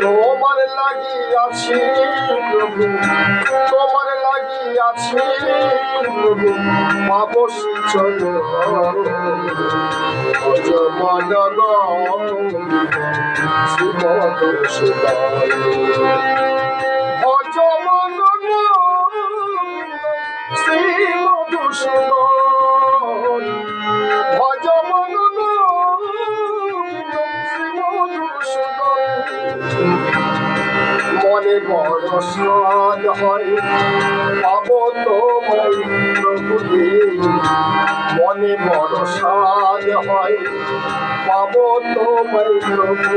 তোমার লাগিয়াছি প্রভু, তোমার লাগিয়াছি প্রভু, পাবো চলো অজমন শ্রীমদ সুদয় অজমন শ্রীমদ সুদয় অজমন শ্রীমদ সুদয়। মনে বড় সাদ হয় পাবো তোমায় প্রভু, মনে বড় সাদ হয় পাবো তোমায় প্রভু।